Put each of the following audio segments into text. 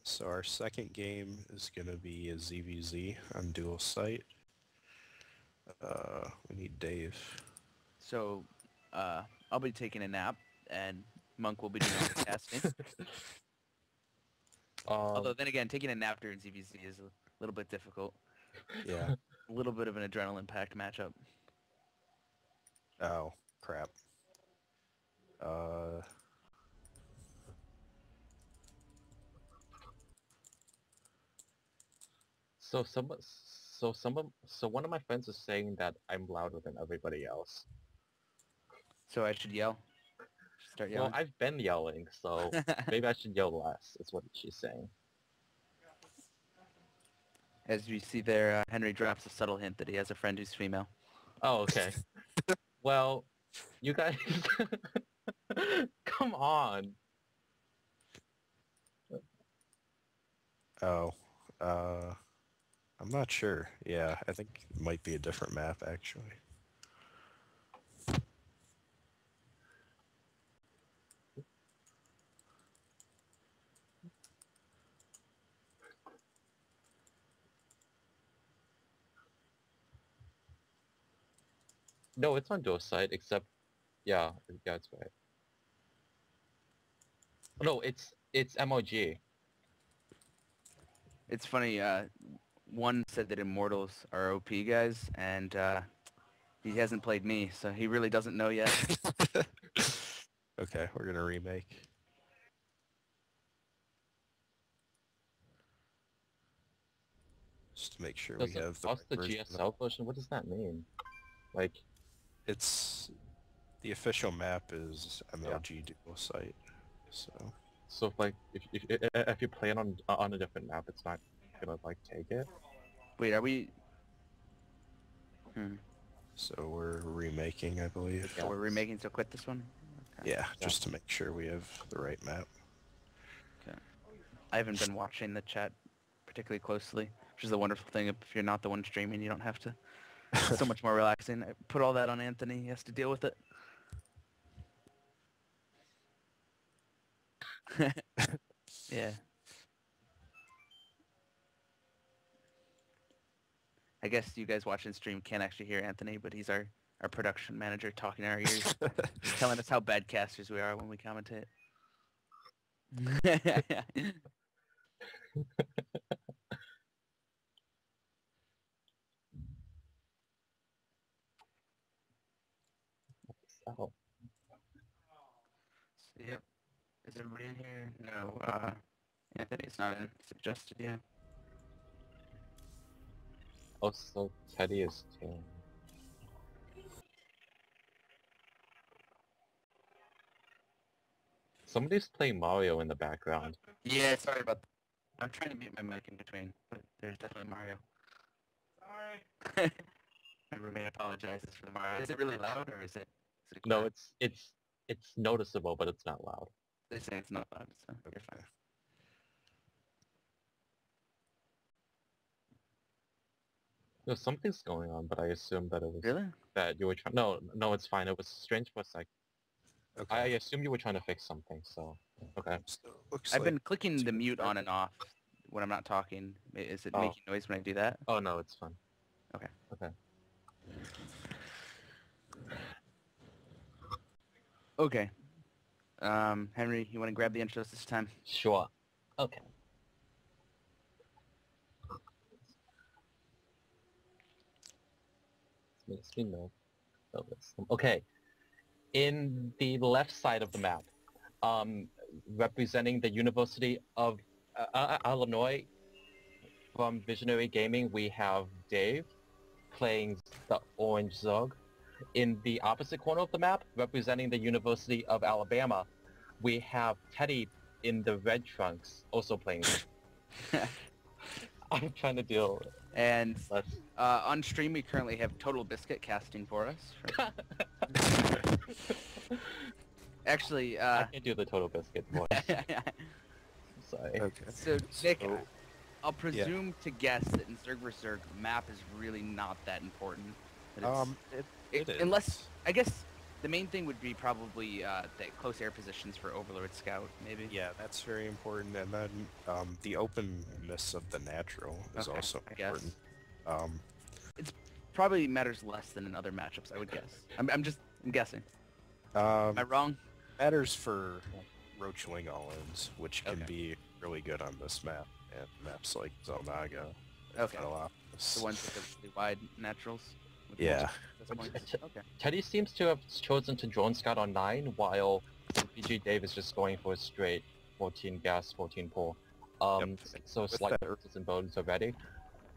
So our second game is going to be a ZVZ on dual site. We need Dave. So, I'll be taking a nap, and Monk will be doing all the casting. Although, then again, taking a nap during ZVZ is a little bit difficult. Yeah. A little bit of an adrenaline-packed matchup. Oh, crap. So one of my friends is saying that I'm louder than everybody else. So I should yell? Start yelling? Well, I've been yelling, so maybe I should yell less, is what she's saying. As you see there, Henry drops a subtle hint that he has a friend who's female. Oh, okay. Well, you guys... Come on! Oh, I'm not sure. Yeah, I think it might be a different map, actually. No, it's on dual site, except... Yeah, it's right. No, it's MOG. It's funny, one said that Immortals are OP guys, and he hasn't played me, so he really doesn't know yet. Okay, we're going to remake. Just to make sure we have the What's the right version. GSL version? What does that mean? Like... It's... The official map is MLG dual site, so... So if you play it on a different map, it's not gonna like take it. Wait, are we? So we're remaking, I believe. Yeah. We're remaking, so quit this one? Okay. Yeah, just to make sure we have the right map. Okay. I haven't been watching the chat particularly closely, which is the wonderful thing. If you're not the one streaming, you don't have to. It's so much more relaxing. I put all that on Anthony. He has to deal with it. Yeah. I guess you guys watching stream can't actually hear Anthony, but he's our production manager talking in our ears, telling us how bad casters we are when we commentate. Oh. Yep. Is everybody in here? No, Anthony's not in. Suggested, yeah. Oh, so Teddy is too. Somebody's playing Mario in the background. Yeah, sorry about that. I'm trying to mute my mic in between, but there's definitely Mario. Sorry. My roommate apologizes for the Mario. Is it really loud, or is it No, it's noticeable, but it's not loud. They say it's not loud, so you're fine. No, something's going on, but I assumed that it was... Really? That you were trying... No, it's fine. It was strange for a sec. Okay. I assumed you were trying to fix something, so... Okay. So looks I've like been clicking the mute on and off when I'm not talking. Is it making noise when I do that? Oh, no, it's fine. Okay. Okay. Okay. Henry, you want to grab the intros this time? Sure. Okay. Makes me know. Okay. In the left side of the map, representing the University of Illinois from Visionary Gaming, we have Dave playing the orange Zug. In the opposite corner of the map, representing the University of Alabama, we have Teddy in the red trunks, also playing. I'm trying to deal. And on stream, we currently have Total Biscuit casting for us. Actually, I can't do the Total Biscuit voice. Sorry. Okay. So, Nick, I'll presume to guess that in Zerg vs. Zerg, map is really not that important. It is. Unless, I guess, The main thing would be probably the close air positions for Overlord Scout, maybe. Yeah, that's very important. And then the openness of the natural is Okay, also I guess. important. Um, It's probably matters less than in other matchups, I would guess. I'm guessing. um, Am I wrong? matters for Roach Wing all-ins, which can Okay. be really good on this map and maps like Zelnaga. Okay. Felopus. The ones with the really wide naturals? With Yeah. multiple points? Okay. Teddy seems to have chosen to drone scout on 9, while vGdave is just going for a straight 14 gas, 14 pull. Yep. So With slight that- differences in bones already.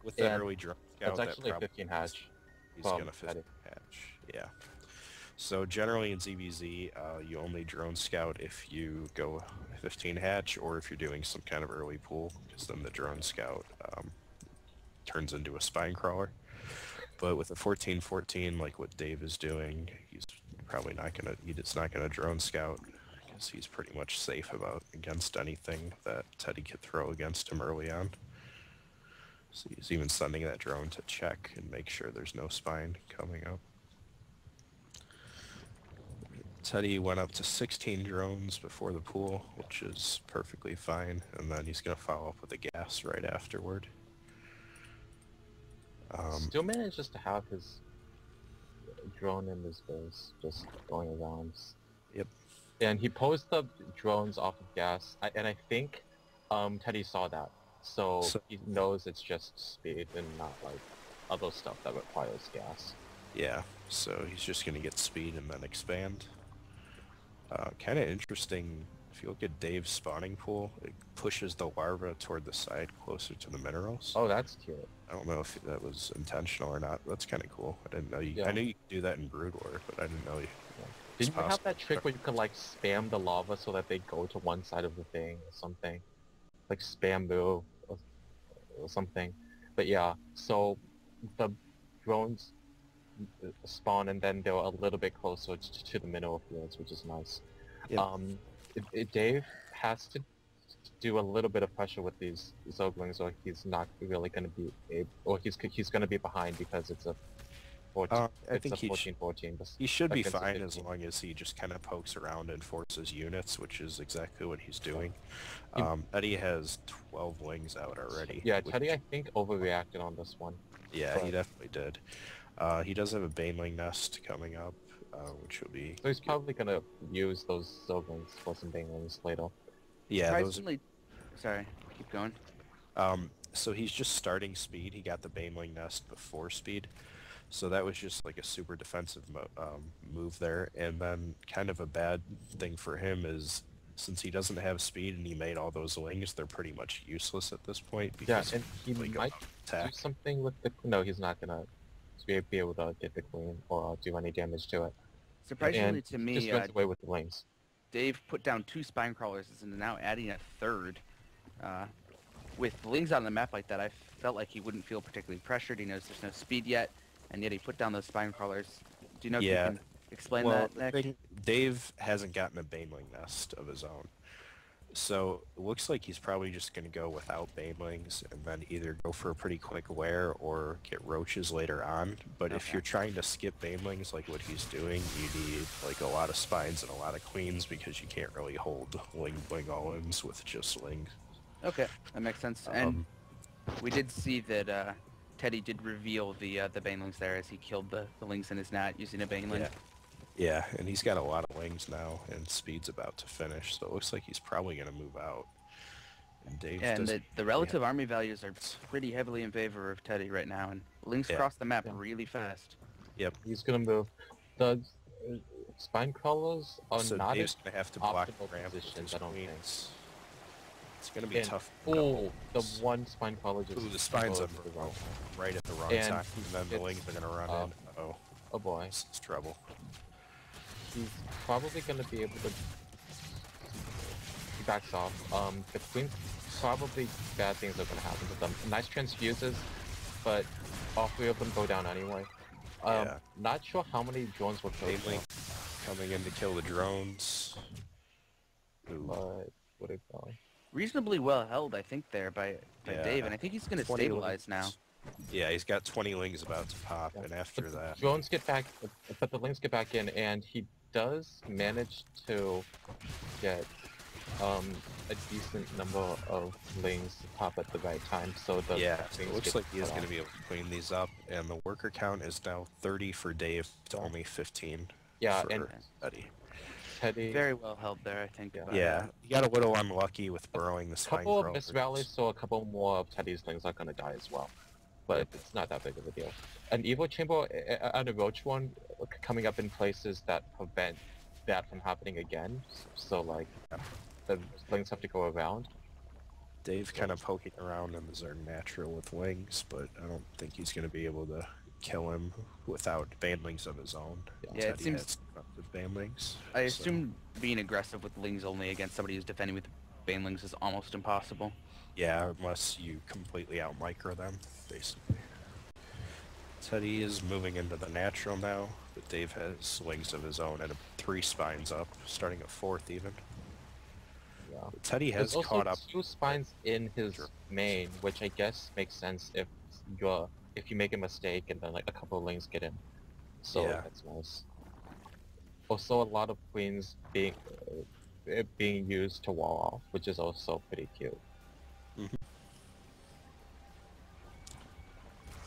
With that And early drone scout, That's actually a probably 15 hatch. he's from gonna Teddy. 15 hatch. Yeah. So generally in ZVZ, you only drone scout if you go 15 hatch or if you're doing some kind of early pull, because then the drone scout turns into a spine crawler. But with a 14-14, like what Dave is doing, he's probably not gonna. He's not gonna drone scout because he's pretty much safe against anything that Teddy could throw against him early on. So he's even sending that drone to check and make sure there's no spine coming up. Teddy went up to 16 drones before the pool, which is perfectly fine, and then he's going to follow up with a gas right afterward. Still manages to have his drone in his base, just going around. Yep. And he posed the drones off of gas, and I think Teddy saw that, so he knows it's just speed and not like other stuff that requires gas. Yeah, so he's just going to get speed and then expand. Kind of interesting, if you look at Dave's spawning pool, it pushes the larva toward the side closer to the minerals. Oh, that's cute. I don't know if that was intentional or not. That's kind of cool. I didn't know you. Yeah. I knew you could do that in Brood War, but I didn't know you. Didn't you have that trick where you could like spam the lava so that they go to one side of the thing or something? Like spam move or something. But yeah, so the drones spawn and then they're a little bit closer to the mineral fields, which is nice. Yep. Dave has to do a little bit of pressure with these Zoglings, or he's not really going to be able, or he's going to be behind because it's a 14. I think he 14-14. should be against a fine as 15. long as he just kind of pokes around and forces units, which is exactly what he's doing. Eddie has 12 wings out already. Yeah, Teddy I think overreacted on this one. Yeah, but he definitely did. He does have a Baneling nest coming up, which will be... So he's probably going to use those Zoglings for some Banglings later. Yeah, those... Surprisingly... Sorry, keep going. So he's just starting speed. He got the Baneling nest before speed. So that was just like a super defensive move there. And then kind of a bad thing for him is since he doesn't have speed and he made all those wings, they're pretty much useless at this point. Because Yeah, and he might do something with the... No, he's not going to be able to get the queen or do any damage to it. Surprisingly And to me, just runs away with the wings. Dave put down 2 spine crawlers and is now adding a third. With Lings on the map like that, I felt like he wouldn't feel particularly pressured. He knows there's no speed yet, and yet he put down those spine crawlers. Do you know if you can explain that, Nick? Dave hasn't gotten a Baneling nest of his own. So it looks like he's probably just going to go without Banelings and then either go for a pretty quick wear or get roaches later on. But if you're trying to skip Banelings like what he's doing, you need like a lot of spines and a lot of queens because you can't really hold Ling all-ins with just Ling. Okay, that makes sense. And we did see that Teddy did reveal the Banelings there as he killed the Lings in his nat using a Baneling. Yeah, and he's got a lot of wings now, and speed's about to finish, so it looks like he's probably going to move out. And Dave the relative army values are pretty heavily in favor of Teddy right now, and Lings cross the map really fast. Yep. He's going to move. The spine crawlers are so not Dave's going to have to block optimal ramp positions, I don't think. It's going to be tough. Oh, the one spine crawler just... Ooh, the spine's up right at the wrong time, and then the Lings are going to run in. Uh-oh. Oh boy. This is trouble. He's probably going to be able to... He backs off. The queen, probably bad things are going to happen to them. Nice transfuses, but all 3 of them go down anyway. Not sure how many drones will kill them. Coming in to kill the drones. Ooh. But what it going? Reasonably well held, I think, there by Dave, and I think he's going to stabilize now. Yeah, he's got 20 Lings about to pop, and after that... Drones get back, but the Lings get back in, and he does manage to get a decent number of lings to pop at the right time, so the Yeah, so lings it looks get like he is cut going to off. be able to clean these up, and the worker count is now 30 for Dave to only 15 Yeah, for and Teddy. Teddy, Very well held there, I think. Yeah. But, Yeah, he got a little unlucky with burrowing the a spine couple of crawlers. missed rallies, so a couple more of Teddy's lings are gonna die as well. But Yep. it's not that big of a deal. An Evo Chamber and a Roach one coming up in places that prevent that from happening again. So like, the lings have to go around. Dave kind of poking around in the Zerg natural with wings, but I don't think he's going to be able to kill him without banlings of his own. Yeah, it Teddy seems- has disruptive banlings. I so- assume being aggressive with lings only against somebody who's defending with banelings is almost impossible. Yeah, unless you completely out-micro them, basically. Teddy is moving into the natural now, but Dave has wings of his own and 3 spines up, starting at 4th even. Yeah. Teddy has There's caught also up. 2 spines in his Sure. main, which I guess makes sense if you make a mistake and then like a couple of lings get in. So Yeah. that's nice. Also, a lot of queens being used to wall off, which is also pretty cute.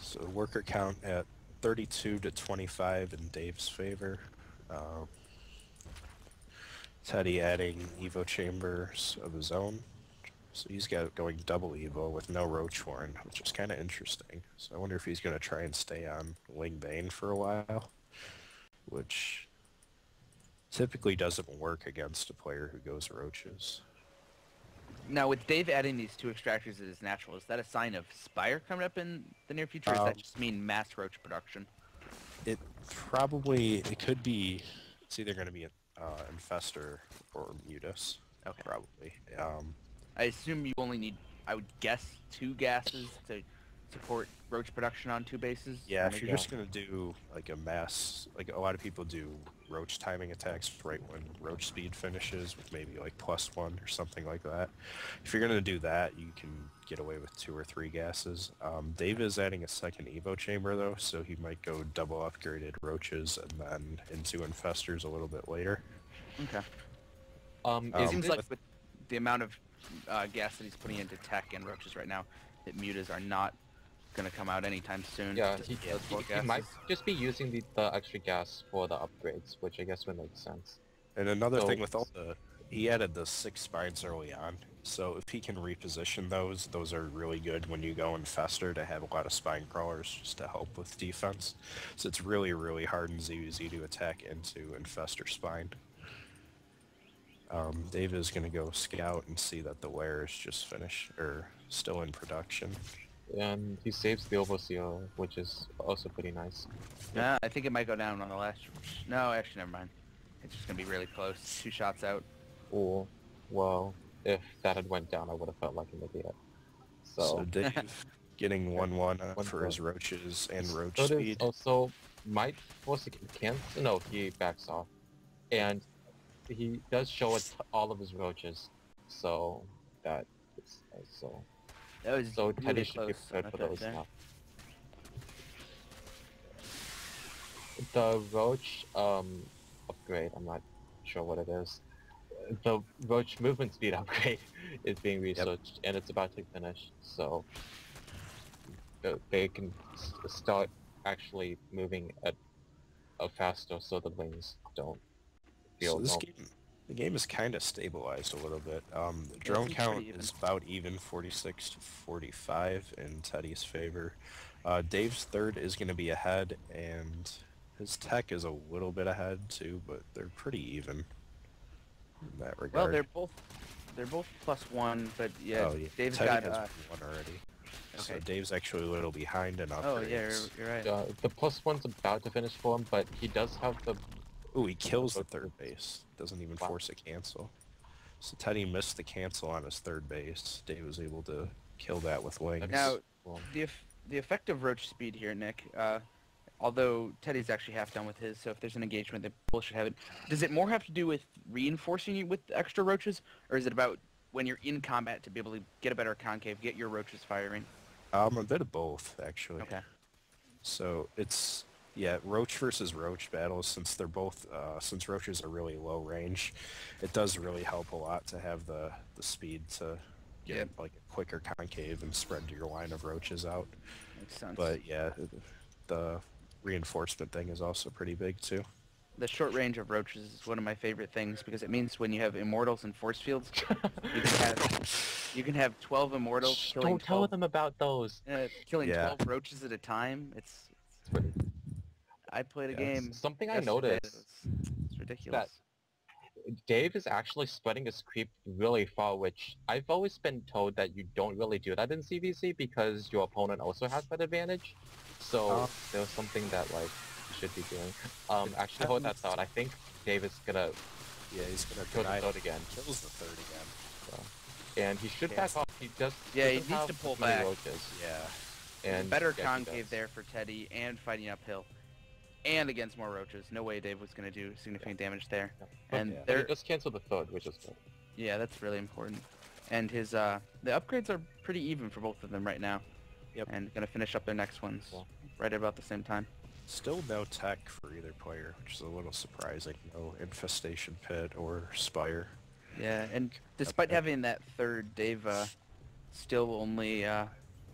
So worker count at 32 to 25 in Dave's favor. Teddy adding Evo chambers of his own. So he's got going double Evo with no Roach Horn, which is kind of interesting. So I wonder if he's going to try and stay on Ling Bane for a while, which typically doesn't work against a player who goes Roaches. Now, with Dave adding these 2 extractors as his natural, is that a sign of Spire coming up in the near future, or does that just mean mass roach production? It could be, it's either going to be an Infestor or Mutus. Okay. Probably. I assume you only need, I would guess, 2 gases to support roach production on 2 bases? Yeah, if Maybe. you're just going to do like a mass, like a lot of people do roach timing attacks right when roach speed finishes with maybe like +1 or something like that. If you're going to do that, you can get away with 2 or 3 gases. Dave is adding a second Evo chamber though, so he might go double upgraded roaches and then into infestors a little bit later. Okay. It Um, seems like with the amount of gas that he's putting into tech and roaches right now, that mutas are not going to come out anytime soon. Yeah, Just he, those four he might gases. just be using the extra gas for the upgrades, which I guess would make sense. And another So- thing with all he added the 6 spines early on, so if he can reposition those are really good when you go infestor to have a lot of spine crawlers just to help with defense. So it's really, really hard in ZVZ to attack into infestor spine. Dave is going to go scout and see that the lair is just finished, or still in production. And he saves the Overseer, which is also pretty nice. Nah, I think it might go down on the last. No, actually, never mind. It's just gonna be really close. 2 shots out. Or, well, if that had went down, I would have felt like an idiot. So Dave getting 1-1 One for his point. roaches and roach Sodas speed. also might force a cancel. No, he backs off, and he does show us all of his roaches, so that is also. That was So really Teddy should be close. prepared on for that those there. now. The roach upgrade, I'm not sure what it is. The roach movement speed upgrade is being researched, and it's about to finish, so they can start actually moving at a faster, so the wings don't feel. So this no- the game is kind of stabilized a little bit. The drone seems count pretty even. is about even, 46 to 45 in Teddy's favor. Dave's third is going to be ahead, and his tech is a little bit ahead too, but they're pretty even in that regard. Well, they're both +1, but yeah, Oh, yeah. Dave's Teddy got. has one already. So Okay. Dave's actually a little behind in upgrades. Oh yeah, you're right. the +1's about to finish for him, but he does have the. Ooh, he kills the Okay. third base. Doesn't even Wow. force a cancel. So Teddy missed the cancel on his third base. Dave was able to kill that with wings. Now, Well, the effective roach speed here, Nick. Although Teddy's actually half done with his, so if there's an engagement, they both should have it. Does it more have to do with reinforcing you with extra roaches, or is it about when you're in combat to be able to get a better concave, get your roaches firing? A bit of both, actually. Okay. So it's Yeah, Roach versus Roach battles, since they're both since Roaches are really low range, it does really help a lot to have the speed to get Yep. like a quicker concave and spread your line of Roaches out. Makes sense. But yeah, the reinforcement thing is also pretty big too. The short range of roaches is one of my favorite things because it means when you have immortals and force fields, you can have 12 immortals Shh, killing don't tell 12, them about those. killing Yeah. 12 roaches at a time. It's I played a Yeah. game. Something I yesterday that noticed it's ridiculous. Dave is actually spreading his creep really far, which I've always been told that you don't really do that in CVC because your opponent also has that advantage. So there's something that like you should be doing. Actually, hold that thought. I think Dave is gonna He's gonna kill the deny third again. kills the third again. So, and he should back off. He just Yeah, he doesn't needs have to pull as many back. roaches. Yeah. And Better yes, he concave does. there for Teddy and fighting uphill. And against more roaches. No way Dave was going to do significant damage there. But, And but they're he just canceled the third, which is good. yeah, that's really important. And his the upgrades are pretty even for both of them right now. Yep. And gonna finish up their next ones Cool. right at about the same time. Still no tech for either player, which is a little surprising. No infestation pit or spire. Yeah, and despite having that third, Dave still only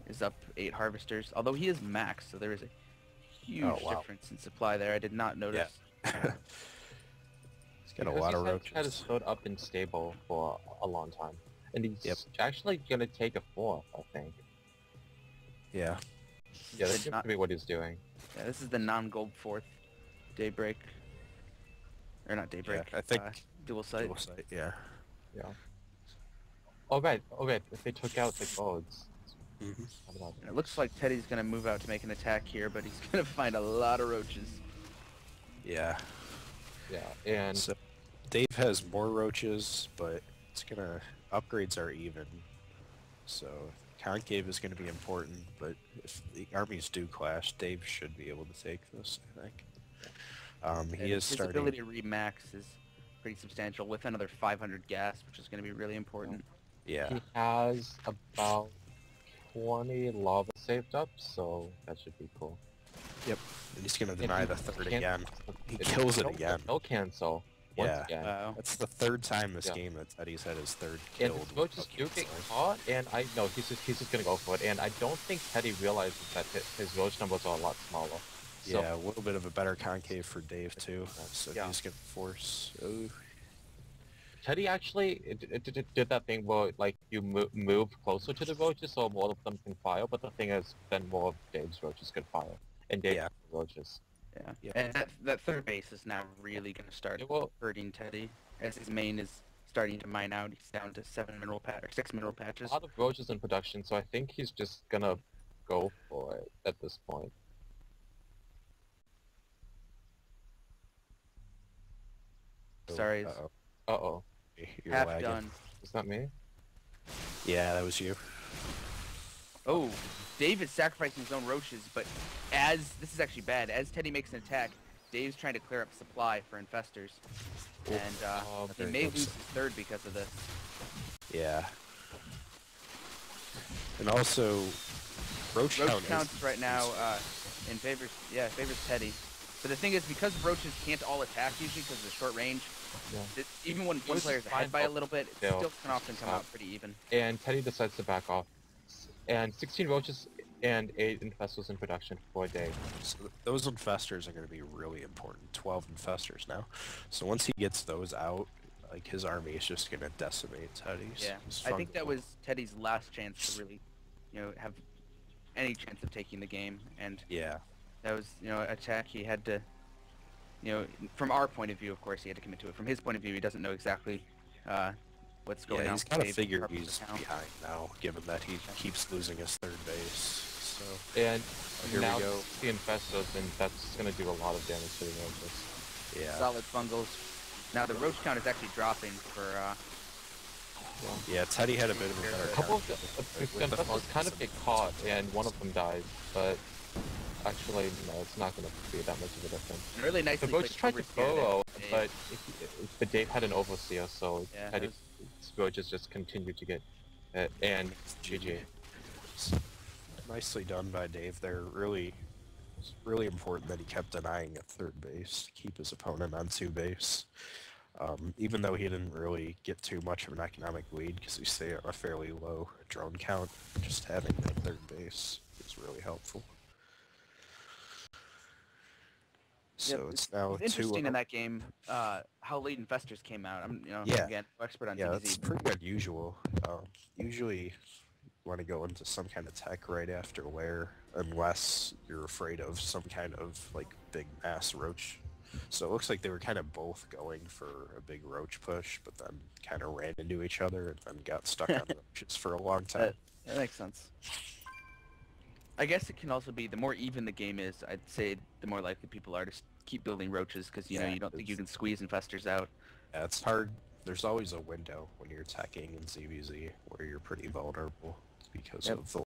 is up 8 harvesters. Although he is max, so there is a huge difference in supply there. I did not notice. He's got a Because lot of he's had his roaches. third up and stable for a long time. And he's actually gonna take a fourth, I think. Yeah. Yeah, that seems to be what he's doing. Yeah, this is the non-gold 4th Daybreak. Or not Daybreak. Yeah, I think Dual Sight. Dual sight, yeah. Yeah. Oh right, if they took out the golds. Mm-hmm. And it looks like Teddy's gonna move out to make an attack here, but he's gonna find a lot of roaches. Yeah. Yeah, and So Dave has more roaches, but it's gonna upgrades are even. So concave is gonna be important, but if the armies do clash, Dave should be able to take this, I think. He And is his starting. ability to remax is pretty substantial with another 500 gas, which is gonna be really important. Yeah. he has about 20 lava saved up, so that should be cool. Yep. And he's gonna And deny he the third can't- again. He it's kills it no- again. No cancel. Once Yeah. again. Wow. That's the third time this Yeah. game that Teddy's had his third And killed. his roaches do get caught, and I know he's just gonna go for it. And I don't think Teddy realizes that his roach numbers are a lot smaller. So, Yeah, a little bit of a better concave for Dave too. So Yeah. he's gonna force. Oh, Teddy actually did that thing where like you move closer to the roaches so more of them can fire, but the thing is then more of Dave's roaches can fire. And Dave's Yeah. roaches. Yeah. Yep. And that third base is now really gonna start It will hurting Teddy as his main is starting to mine out. He's down to 6 mineral a patches. lot of roaches in production, so I think he's just gonna go for it at this point. Sorry, Uh-oh. Uh-oh. You're half lagging. done. Is that me? Yeah, that was you. Oh, Dave is sacrificing his own roaches, but as this is actually bad. As Teddy makes an attack, Dave's trying to clear up supply for infestors, and he there may goes. lose his third because of this. Yeah. And also, roach Roach count counts is, right now in favors Teddy. But the thing is, because roaches can't all attack usually because of the short range, Yeah. even when one Roaches player's find ahead by a out little bit, it they'll still can often come stop. out pretty even. And Teddy decides to back off. And 16 roaches and 8 infestors in production for a day. So those infestors are going to be really important. 12 infestors now. So once he gets those out, like his army is just going to decimate Teddy's. Yeah, It's I think that fun. was Teddy's last chance to really, have any chance of taking the game, and Yeah. that was, attack he had to, from our point of view, of course, he had to commit to it. From his point of view, he doesn't know exactly what's going Yeah, on. he's with got to Dave's figure purpose he's account. behind now, given that he keeps losing his third base. So And here we now go. the infestors, and that's going to do a lot of damage to the roaches. yeah, Solid fungals. Now the roach count is actually dropping for. yeah. Teddy had a bit of a better. A couple of with the infestors fungus kind of and get caught, and one of them dies, but actually, no, it's not going to be that much of a difference. Really The nicely. roaches tried to oversteered it. burrow, Dave. but Dave had an overseer, so Yeah, Teddy's roaches just continued to get hit, and GG. Nicely done by Dave there. Really It's really important that he kept denying a third base to keep his opponent on 2 base. Even though he didn't really get too much of an economic lead because we stay at a fairly low drone count, just having that third base is really helpful. So it's now It's interesting 2-0. in that game how late infestors came out. I'm Yeah. again no expert on Yeah, DBZ. that's pretty unusual. Usually you want to go into some kind of tech right after lair, unless you're afraid of some kind of like big mass roach. So it looks like they were kind of both going for a big roach push, but then kind of ran into each other and then got stuck on roaches for a long time. That makes sense. I guess it can also be the more even the game is, I'd say the more likely people are to keep building roaches because you know you don't think you can squeeze infestors out. Yeah, it's hard. There's always a window when you're teching in ZVZ where you're pretty vulnerable because of the